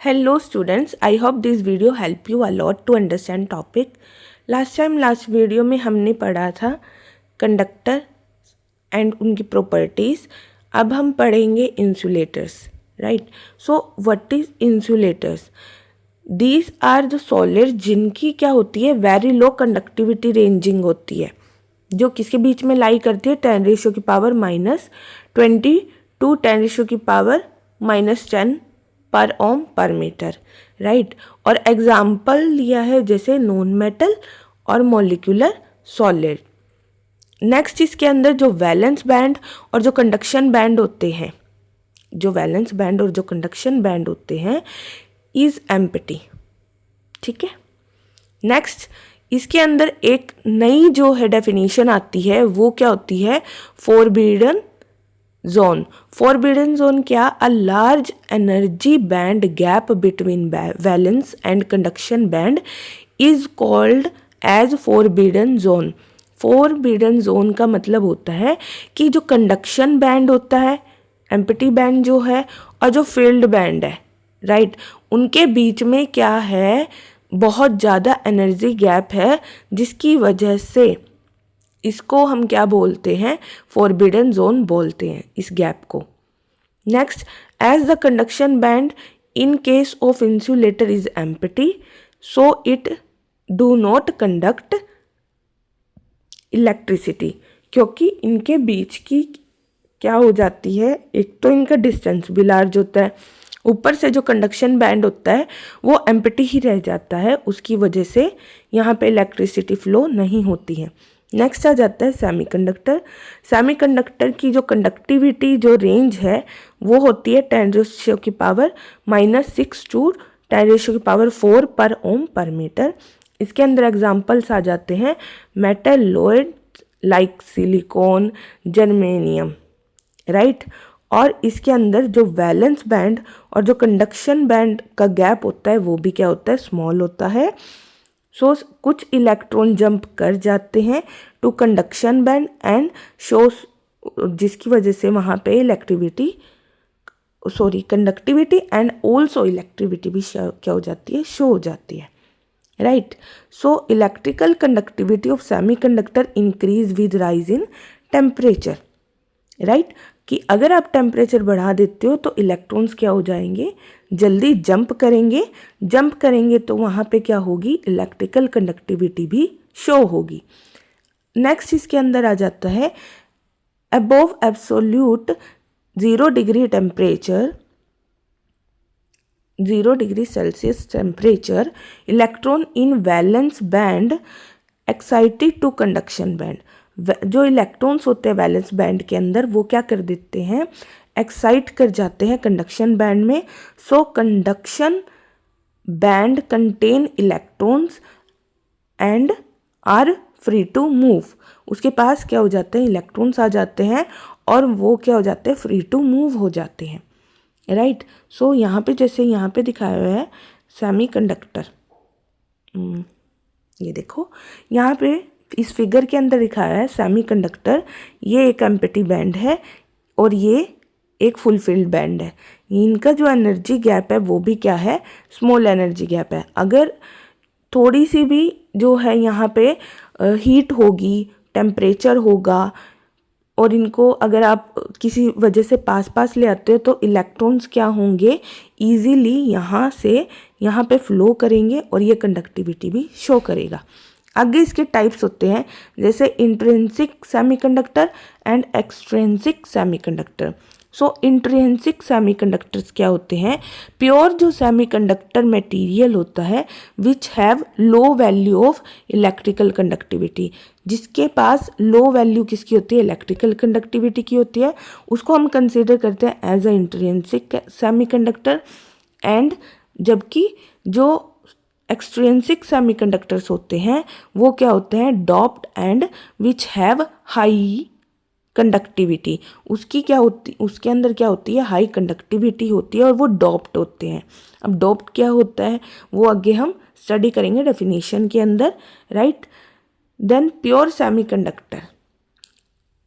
Hello students, I hope this video help you a lot to understand topic. Last video में हमने पढ़ा था conductor and उनकी properties. अब हम पढ़ेंगे insulators. Right. So what is insulators? These are the solid जिनकी क्या होती है, वेरी लो कंडक्टिविटी रेंजिंग होती है, जो किसके बीच में लाई करती है, 10⁻⁻20 टू 10⁻⁻10 पर ओम पर मीटर. राइट. और एग्जाम्पल लिया है जैसे नॉन मेटल और मॉलिक्यूलर सॉलिड. नेक्स्ट इसके अंदर जो वैलेंस बैंड और जो कंडक्शन बैंड होते हैं, इज एम्प्टी. ठीक है. नेक्स्ट इसके अंदर एक नई जो है डेफिनेशन आती है, वो क्या होती है, फोरबिडन जोन. फोरबिडन जोन क्या? A large energy band gap between valence and conduction band is called as forbidden zone. Forbidden zone का मतलब होता है कि जो कंडक्शन बैंड होता है, एम्प्टी बैंड जो है, और जो फील्ड बैंड है, राइट, उनके बीच में क्या है, बहुत ज़्यादा एनर्जी गैप है, जिसकी वजह से इसको हम क्या बोलते हैं, फोरबिडन जोन बोलते हैं इस गैप को. Next, as the conduction band in case of insulator is empty, so it do not conduct electricity. क्योंकि इनके बीच की क्या हो जाती है, एक तो इनका डिस्टेंस भी लार्ज होता है, ऊपर से जो कंडक्शन बैंड होता है वो एम्प्टी ही रह जाता है, उसकी वजह से यहाँ पे इलेक्ट्रिसिटी फ्लो नहीं होती है. नेक्स्ट आ जाता है सेमीकंडक्टर. सेमीकंडक्टर की जो कंडक्टिविटी जो रेंज है वो होती है 10⁻⁻6 टू 10⁻⁴ पर ओम पर मीटर. इसके अंदर एग्जांपल्स आ जाते हैं metalloid like silicon, germanium. Right. और इसके अंदर जो वैलेंस बैंड और जो कंडक्शन बैंड का गैप होता है वो भी क्या होता है, स्मॉल होता है. सो कुछ इलेक्ट्रॉन जंप कर जाते हैं to conduction band and shows, जिसकी वजह से वहाँ पे कंडक्टिविटी एंड ऑल्सो इलेक्ट्रिविटी भी क्या हो जाती है, शो हो जाती है. Right. So electrical conductivity of semiconductor increase with rise in temperature. Right. कि अगर आप टेम्परेचर बढ़ा देते हो तो इलेक्ट्रॉन्स क्या हो जाएंगे, जल्दी जंप करेंगे तो वहाँ पे क्या होगी, इलेक्ट्रिकल कंडक्टिविटी भी शो होगी. नेक्स्ट इसके अंदर आ जाता है above absolute 0 degree temperature, 0 degree celsius temperature, electron in valence band excited to conduction band. जो इलेक्ट्रॉन्स होते हैं वैलेंस बैंड के अंदर वो क्या कर देते हैं, एक्साइट कर जाते हैं कंडक्शन बैंड में. So conduction band contain electrons and are free to move. उसके पास क्या हो जाते हैं, इलेक्ट्रॉन्स आ जाते हैं और वो क्या हो जाते हैं, फ्री टू मूव हो जाते हैं. राइट. सो यहाँ पे जैसे यहाँ पे दिखाया हुआ है सेमी कंडक्टर, ये देखो यहाँ पे इस फिगर के अंदर दिखाया है सेमीकंडक्टर. ये एक एम्प्टी बैंड है और ये एक फुलफिल्ड बैंड है. इनका जो एनर्जी गैप है वो भी क्या है, स्मॉल एनर्जी गैप है. अगर थोड़ी सी भी जो है यहाँ पे हीट होगी, टेम्परेचर होगा, और इनको अगर आप किसी वजह से पास ले आते हो तो इलेक्ट्रॉन्स क्या होंगे, ईजीली यहाँ से यहाँ पे फ्लो करेंगे और ये कंडक्टिविटी भी शो करेगा. आगे इसके टाइप्स होते हैं जैसे intrinsic semiconductor and extrinsic semiconductor. So intrinsic semiconductors क्या होते हैं, प्योर जो सेमीकंडक्टर मटेरियल होता है which have low value of electrical conductivity. जिसके पास लो वैल्यू किसकी होती है, इलेक्ट्रिकल कंडक्टिविटी की होती है, उसको हम कंसिडर करते हैं as a intrinsic semiconductor. And जबकि जो एक्सट्रिंसिक सेमीकंडक्टर्स होते हैं वो क्या होते हैं, doped and which have high conductivity. उसके अंदर क्या होती है, हाई कंडक्टिविटी होती है और वो डोप्ड होते हैं. अब डोप्ड क्या होता है वो आगे हम स्टडी करेंगे डेफिनेशन के अंदर. राइट. देन प्योर सेमीकंडक्टर,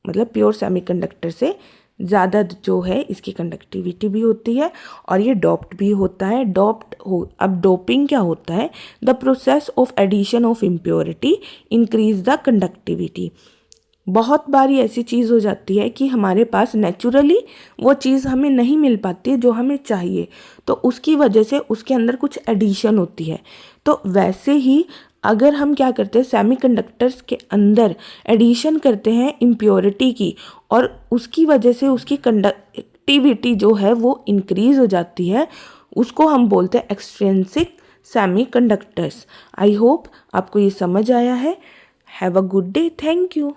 मतलब प्योर सेमीकंडक्टर से ज़्यादा जो है इसकी कंडक्टिविटी भी होती है और ये डोप्ड भी होता है। अब डोपिंग क्या होता है? The process of addition of impurity increase the conductivity. बहुत बारी ऐसी चीज़ हो जाती है कि हमारे पास नेचुरली वो चीज़ हमें नहीं मिल पाती है जो हमें चाहिए, तो उसकी वजह से उसके अंदर कुछ एडिशन होती है। तो वैसे ही अगर हम क्या करते हैं, सेमीकंडक्टर्स के अंदर एडिशन करते हैं इम्प्योरिटी की, और उसकी वजह से उसकी कंडक्टिविटी जो है वो इंक्रीज़ हो जाती है, उसको हम बोलते हैं एक्सट्रिंसिक सेमीकंडक्टर्स। आई होप आपको ये समझ आया है। Have a good day. Thank you.